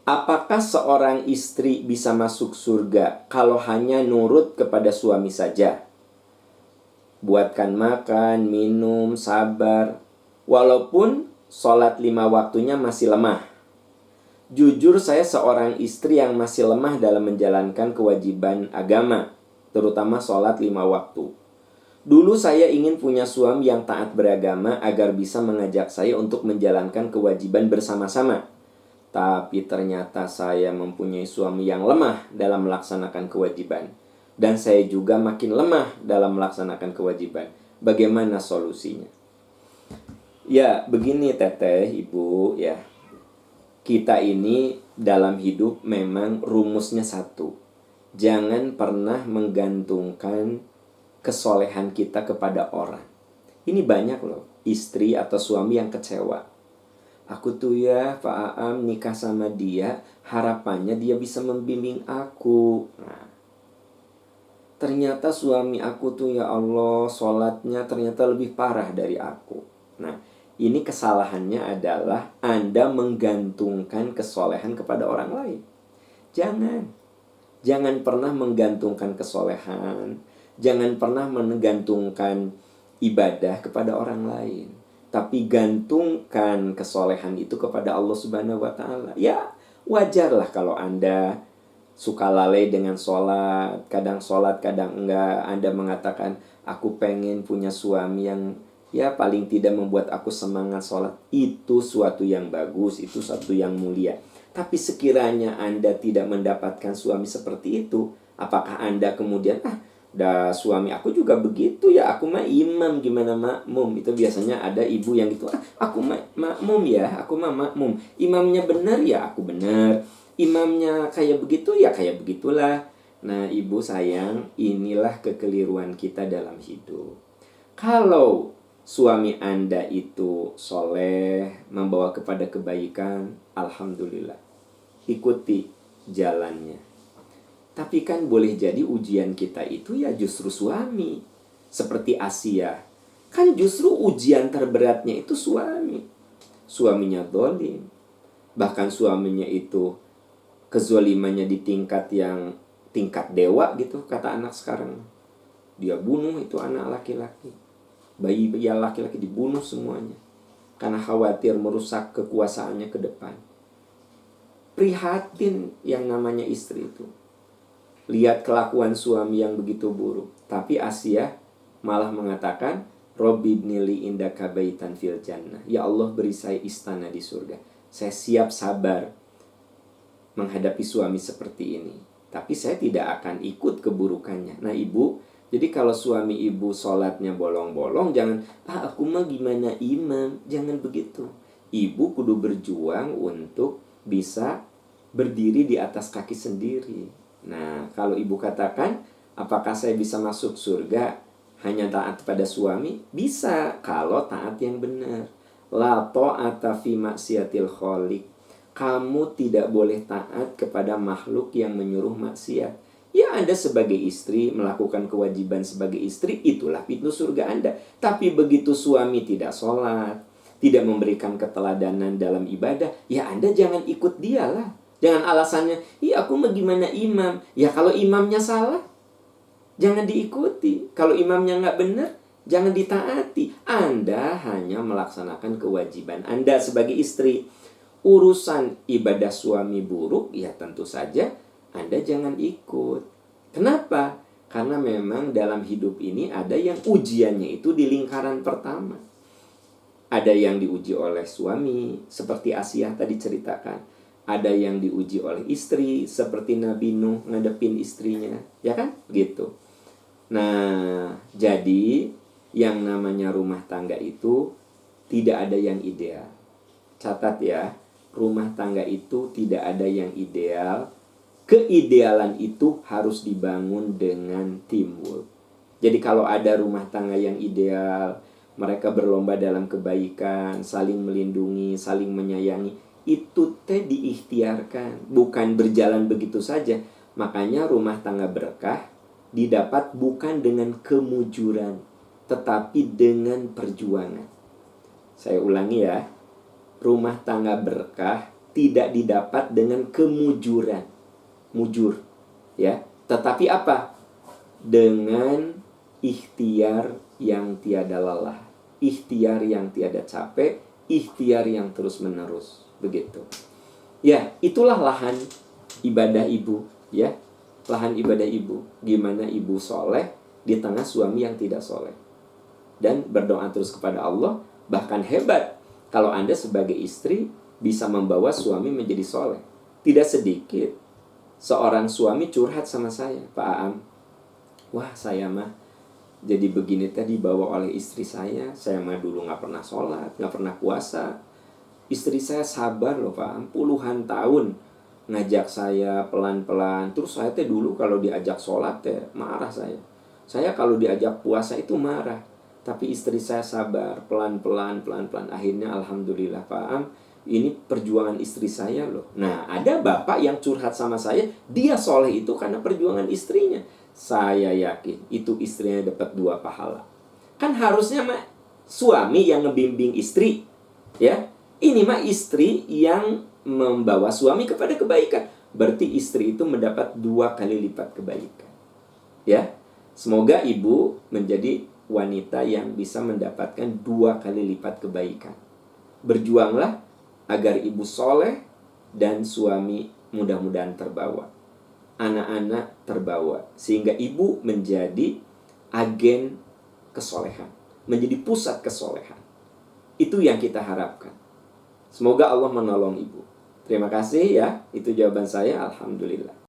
Apakah seorang istri bisa masuk surga kalau hanya nurut kepada suami saja? Buatkan makan, minum, sabar. Walaupun sholat 5 waktunya masih lemah. Jujur saya seorang istri yang masih lemah dalam menjalankan kewajiban agama, terutama sholat 5 waktu. Dulu saya ingin punya suami yang taat beragama agar bisa mengajak saya untuk menjalankan kewajiban bersama-sama. Tapi ternyata saya mempunyai suami yang lemah dalam melaksanakan kewajiban. Dan saya juga makin lemah dalam melaksanakan kewajiban. Bagaimana solusinya? Ya, begini Teteh, Ibu, ya. Kita ini dalam hidup memang rumusnya satu. Jangan pernah menggantungkan kesolehan kita kepada orang. Ini banyak loh, istri atau suami yang kecewa. Aku tuh ya, Pak Aam nikah sama dia, harapannya dia bisa membimbing aku. Nah, ternyata suami aku tuh ya Allah, sholatnya ternyata lebih parah dari aku. Nah, ini kesalahannya adalah Anda menggantungkan kesolehan kepada orang lain. Jangan pernah menggantungkan kesolehan. Jangan pernah menggantungkan ibadah kepada orang lain. Tapi gantungkan kesolehan itu kepada Allah Subhanahu wa Ta'ala. Ya, wajarlah kalau Anda suka lalai dengan sholat, kadang enggak. Anda mengatakan, aku pengen punya suami yang ya paling tidak membuat aku semangat sholat. Itu suatu yang bagus, itu suatu yang mulia. Tapi sekiranya Anda tidak mendapatkan suami seperti itu, apakah Anda kemudian, dah suami aku juga begitu ya, aku mah imam, gimana makmum? Itu biasanya ada ibu yang gitu, aku makmum ya, aku mah makmum. Imamnya benar ya, aku benar. Imamnya kayak begitu ya, kayak begitulah. Nah, ibu sayang, inilah kekeliruan kita dalam hidup. Kalau suami Anda itu soleh, membawa kepada kebaikan, alhamdulillah, ikuti jalannya. Tapi kan boleh jadi ujian kita itu ya justru suami. Seperti Asia, kan justru ujian terberatnya itu suami. Suaminya zalim. Bahkan suaminya itu kezalimannya di tingkat dewa gitu, kata anak sekarang. Dia bunuh itu anak laki-laki. Bayi laki-laki dibunuh semuanya. Karena khawatir merusak kekuasaannya ke depan. Prihatin yang namanya istri itu. Lihat kelakuan suami yang begitu buruk. Tapi Asia malah mengatakan, Robbi ibnili indaka baitan fil jannah. Ya Allah, beri saya istana di surga. Saya siap sabar menghadapi suami seperti ini. Tapi saya tidak akan ikut keburukannya. Nah ibu, jadi kalau suami ibu sholatnya bolong-bolong, jangan, aku mah gimana imam. Jangan begitu. Ibu kudu berjuang untuk bisa berdiri di atas kaki sendiri. Nah, kalau ibu katakan, apakah saya bisa masuk surga hanya taat pada suami? Bisa, kalau taat yang benar. La ta'ata fi maksiatil khaliq. Kamu tidak boleh taat kepada makhluk yang menyuruh maksiat. Ya, Anda sebagai istri melakukan kewajiban sebagai istri, itulah pintu surga Anda. Tapi begitu suami tidak sholat, tidak memberikan keteladanan dalam ibadah, ya Anda jangan ikut dialah. Jangan alasannya, aku mau gimana imam. Ya kalau imamnya salah, jangan diikuti. Kalau imamnya nggak benar, jangan ditaati. Anda hanya melaksanakan kewajiban Anda sebagai istri. Urusan ibadah suami buruk, ya tentu saja Anda jangan ikut. Kenapa? Karena memang dalam hidup ini ada yang ujiannya itu di lingkaran pertama. Ada yang diuji oleh suami, seperti Asia tadi ceritakan. Ada yang diuji oleh istri, seperti Nabi Nuh ngadepin istrinya, ya kan? Gitu. Nah, jadi yang namanya rumah tangga itu tidak ada yang ideal. Catat ya, rumah tangga itu tidak ada yang ideal. Keidealan itu harus dibangun dengan teamwork. Jadi kalau ada rumah tangga yang ideal, mereka berlomba dalam kebaikan, saling melindungi, saling menyayangi, itu diikhtiarkan, bukan berjalan begitu saja. Makanya rumah tangga berkah didapat bukan dengan kemujuran, tetapi dengan perjuangan. Saya ulangi ya, rumah tangga berkah tidak didapat dengan kemujuran. Mujur, ya. Tetapi apa? Dengan ikhtiar yang tiada lelah, ikhtiar yang tiada capek, ikhtiar yang terus-menerus. Begitu. Ya, itulah lahan ibadah ibu, ya. Lahan ibadah ibu. Gimana ibu soleh di tengah suami yang tidak soleh. Dan berdoa terus kepada Allah. Bahkan hebat kalau Anda sebagai istri bisa membawa suami menjadi soleh. Tidak sedikit seorang suami curhat sama saya, Pak Aam, wah saya mah jadi begini tadi dibawa oleh istri saya mah dulu gak pernah sholat, gak pernah puasa. Istri saya sabar loh Pak Aam, puluhan tahun ngajak saya pelan-pelan. Terus saya teh dulu kalau diajak sholat teh marah saya. Saya kalau diajak puasa itu marah. Tapi istri saya sabar, pelan-pelan. Akhirnya alhamdulillah Pak Am, ini perjuangan istri saya loh. Nah, ada bapak yang curhat sama saya, dia soleh itu karena perjuangan istrinya. Saya yakin itu istrinya dapat 2 pahala. Kan harusnya mah suami yang ngebimbing istri, ya. Ini mah istri yang membawa suami kepada kebaikan. Berarti istri itu mendapat 2 kali lipat kebaikan. Ya. Semoga ibu menjadi wanita yang bisa mendapatkan 2 kali lipat kebaikan. Berjuanglah agar ibu soleh dan suami mudah-mudahan terbawa. Anak-anak terbawa. Sehingga ibu menjadi agen kesolehan. Menjadi pusat kesolehan. Itu yang kita harapkan. Semoga Allah menolong ibu. Terima kasih ya. Itu jawaban saya. Alhamdulillah.